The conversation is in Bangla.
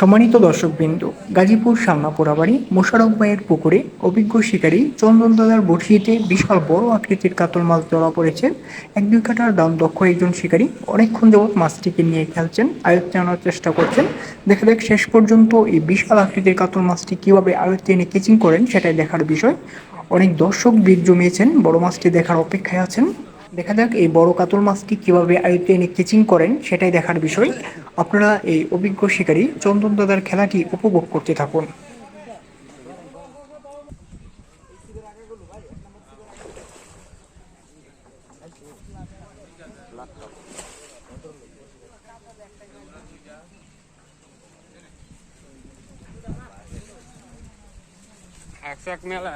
সম্মানিত দর্শকবৃন্দ, গাজীপুর সামনাপোড়াবাড়ি মোশাররফ ভাইয়ের পুকুরে অভিজ্ঞ শিকারী চন্দন দাদার বড়শিতে বিশাল বড় আকৃতির কাতল মাছ ধরা পড়েছে। 1-2 কাঠার দাম দক্ষ একজন শিকারী অনেকক্ষণ যাবৎ মাছটিকে নিয়ে খেলছেন, আয়ত্তে আনার চেষ্টা করছেন। দেখা যাক শেষ পর্যন্ত এই বিশাল আকৃতির কাতল মাছটি কিভাবে আয়ত্তে এনে কেচিং করেন সেটাই দেখার বিষয়। অনেক দর্শক ভিড় জমিয়েছেন, বড় মাছটি দেখার অপেক্ষায় আছেন। দেখা যাক এই বড় কাতল মাছটি কিভাবে আয়ত্তে এনে কেচিং করেন সেটাই দেখার বিষয়। আপনারা এই অভিজ্ঞ শিকারী চন্দন দাদার খেলাটি উপভোগ করতে থাকুন। এক মেলা